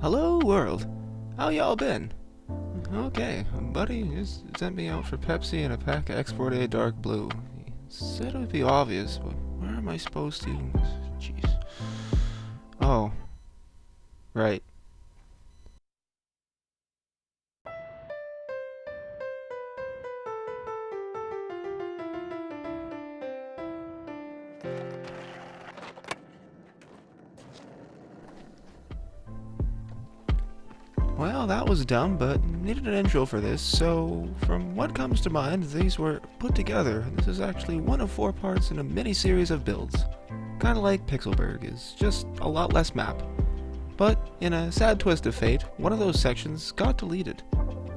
Hello, world. How y'all been? Okay, buddy just sent me out for Pepsi and a pack of Export A Dark Blue. He said it would be obvious, but where am I supposed to? Jeez. Oh, right. Well, that was dumb, but needed an intro for this, so from what comes to mind, these were put together, and this is actually one of 4 parts in a mini-series of builds. Kinda like Pixelberg, is just a lot less map. But, in a sad twist of fate, one of those sections got deleted.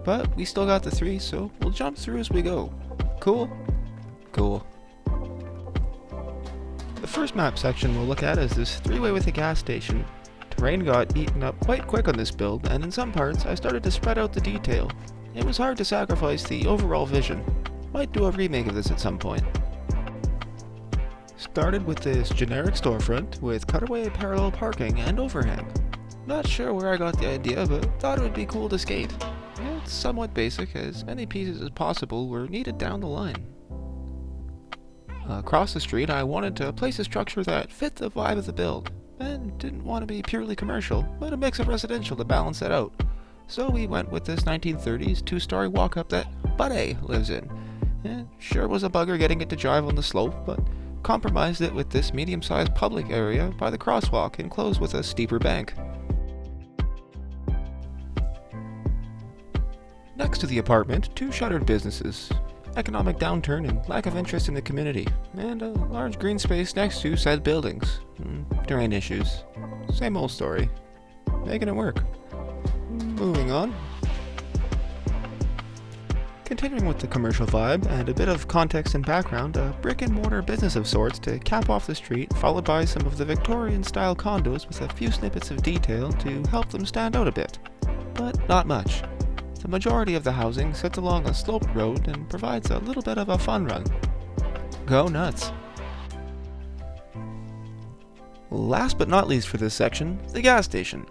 But we still got the 3, so we'll jump through as we go. Cool? Cool. The first map section we'll look at is this 3-way with a gas station. Terrain got eaten up quite quick on this build, and in some parts I started to spread out the detail. It was hard to sacrifice the overall vision. Might do a remake of this at some point. Started with this generic storefront with cutaway parallel parking and overhang. Not sure where I got the idea, but thought it would be cool to skate. It's somewhat basic, as many pieces as possible were needed down the line. Across the street I wanted to place a structure that fit the vibe of the build, and didn't want to be purely commercial, but a mix of residential to balance it out. So we went with this 1930s 2-story walk-up that Buddy lives in. It sure was a bugger getting it to drive on the slope, but compromised it with this medium-sized public area by the crosswalk enclosed with a steeper bank. Next to the apartment, 2 shuttered businesses. Economic downturn and lack of interest in the community, and a large green space next to said buildings. Terrain issues. Same old story. Making it work. Moving on. Continuing with the commercial vibe and a bit of context and background, a brick and mortar business of sorts to cap off the street, followed by some of the Victorian style condos with a few snippets of detail to help them stand out a bit. But not much. The majority of the housing sits along a sloped road and provides a little bit of a fun run. Go nuts! Last but not least for this section, the gas station.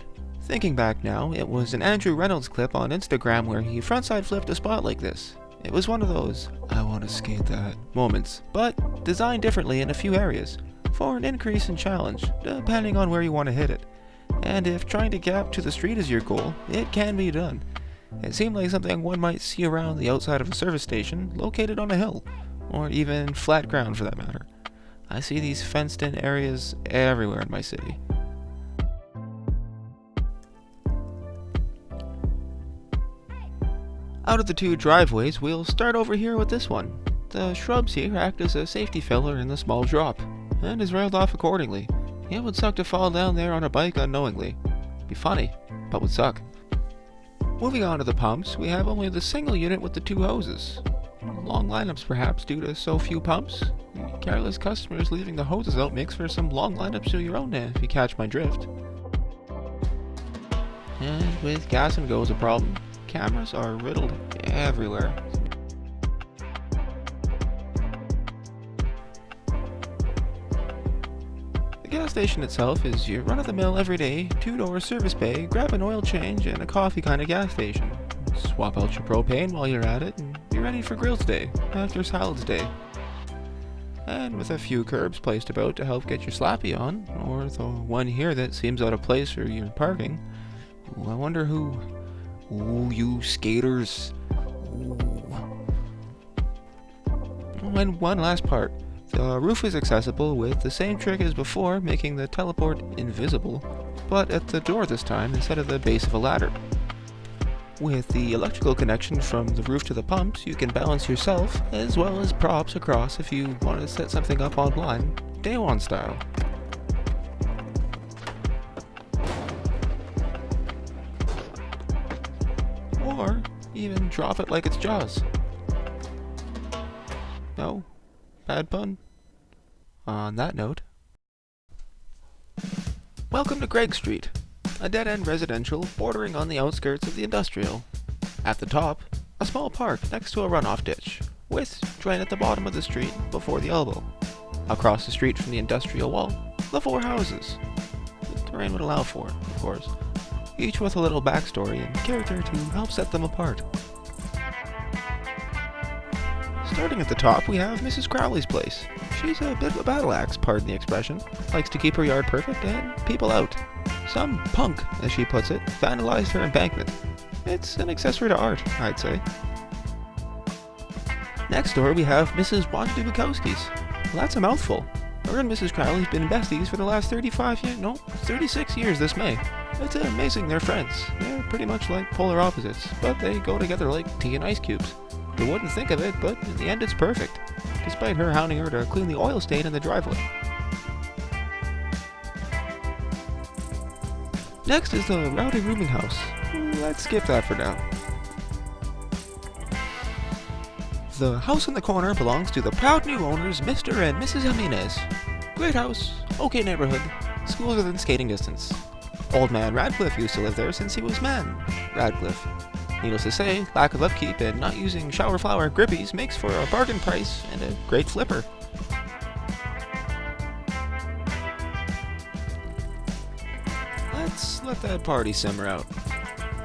Thinking back now, it was an Andrew Reynolds clip on Instagram where he frontside flipped a spot like this. It was one of those, I want to skate that moments, but designed differently in a few areas, for an increase in challenge, depending on where you want to hit it. And if trying to gap to the street is your goal, it can be done. It seemed like something one might see around the outside of a service station located on a hill, or even flat ground for that matter. I see these fenced-in areas everywhere in my city. Out of the 2 driveways, we'll start over here with this one. The shrubs here act as a safety filler in the small drop, and is railed off accordingly. It would suck to fall down there on a bike unknowingly. Be funny, but would suck. Moving on to the pumps, we have only the single unit with the 2 hoses. Long lineups perhaps due to so few pumps. Careless customers leaving the hoses out makes for some long lineups to your own if you catch my drift. And with gas and go is a problem. Cameras are riddled everywhere. The gas station itself is your run-of-the-mill everyday 2-door service bay, grab an oil change and a coffee kind of gas station. Swap out your propane while you're at it and be ready for grills day after salads day. And with a few curbs placed about to help get your slappy on, or the one here that seems out of place for your parking. Ooh, I wonder who... Ooh, you skaters. Ooh. And one last part. The roof is accessible with the same trick as before, making the teleport invisible, but at the door this time instead of the base of a ladder. With the electrical connection from the roof to the pumps, you can balance yourself, as well as props across if you want to set something up online, day one style. Or even drop it like it's Jaws. No? Bad pun? On that note, welcome to Greg Street, a dead-end residential bordering on the outskirts of the industrial. At the top, a small park next to a runoff ditch, with drain at the bottom of the street before the elbow. Across the street from the industrial wall, the 4 houses. The terrain would allow for it, of course. each with a little backstory and character to help set them apart. Starting at the top, we have Mrs. Crowley's place. She's a bit of a battle axe, pardon the expression. Likes to keep her yard perfect and people out. Some punk, as she puts it, vandalized her embankment. It's an accessory to art, I'd say. Next door, we have Mrs. Wanda Bukowski's. Well, that's a mouthful. Her and Mrs. Crowley's been besties for the last 36 years this May. It's amazing they're friends. They're pretty much like polar opposites, but they go together like tea and ice cubes. You wouldn't think of it, but in the end it's perfect, despite her hounding her to clean the oil stain in the driveway. Next is the rowdy rooming house. Let's skip that for now. The house in the corner belongs to the proud new owners, Mr. and Mrs. Jimenez. Great house, okay neighborhood, schools within skating distance. Old man Radcliffe used to live there since he was man Radcliffe. Needless to say, lack of upkeep and not using shower flower grippies makes for a bargain price and a great flipper. Let's let that party simmer out.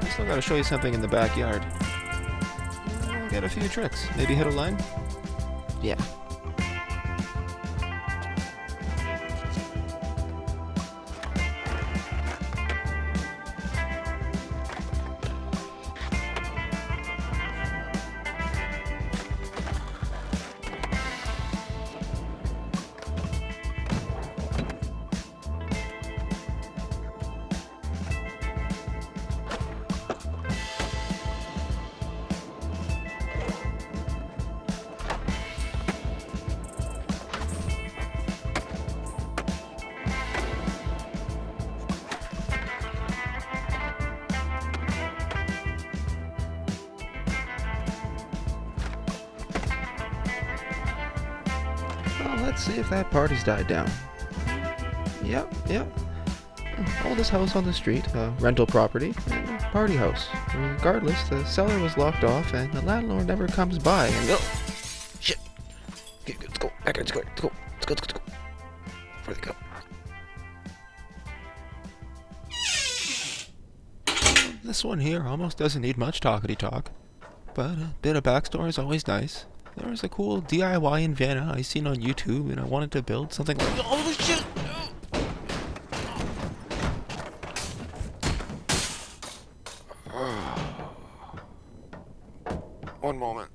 I still gotta show you something in the backyard. I'll get a few tricks. Maybe hit a line? Yeah. Let's see if that party's died down. Yep. Oldest house on the street, a rental property, and a party house. Regardless, the cellar was locked off and the landlord never comes by and... Oh! Shit! Okay, let's go. Back here, let's go. Where'd they go? This one here almost doesn't need much talkity-talk, but a bit of backstory is always nice. There was a cool DIY in Vienna I seen on YouTube, and I wanted to build something like... Oh, shit! One moment.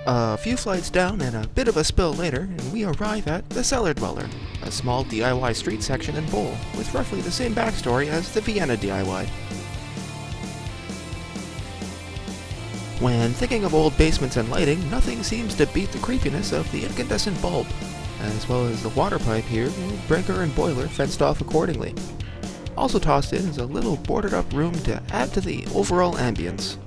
A few flights down and a bit of a spill later, and we arrive at the Cellar Dweller, a small DIY street section in Bowl, with roughly the same backstory as the Vienna DIY. When thinking of old basements and lighting, nothing seems to beat the creepiness of the incandescent bulb, as well as the water pipe here, breaker and boiler fenced off accordingly. Also tossed in is a little boarded up room to add to the overall ambience.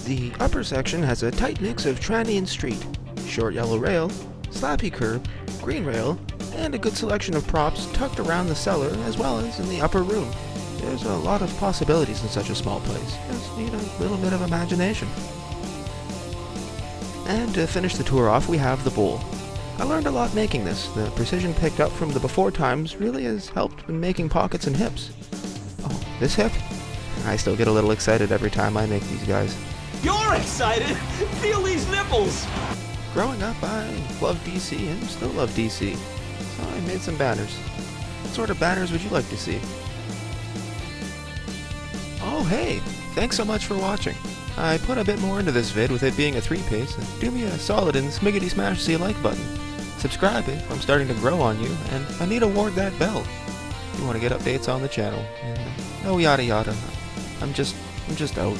The upper section has a tight mix of tranny and street, short yellow rail, slappy curb, green rail, and a good selection of props tucked around the cellar as well as in the upper room. There's a lot of possibilities in such a small place. Just need a little bit of imagination. And to finish the tour off, we have the bowl. I learned a lot making this. The precision picked up from the before times really has helped in making pockets and hips. Oh, this hip? I still get a little excited every time I make these guys. You're excited? Feel these nipples! Growing up, I loved DC and still love DC. So I made some banners. What sort of banners would you like to see? Oh hey, thanks so much for watching. I put a bit more into this vid with it being a 3-piece, and do me a solid and smiggity smash the like button. Subscribe if I'm starting to grow on you, and I need to award that bell if you want to get updates on the channel. And no yada yada. I'm just out.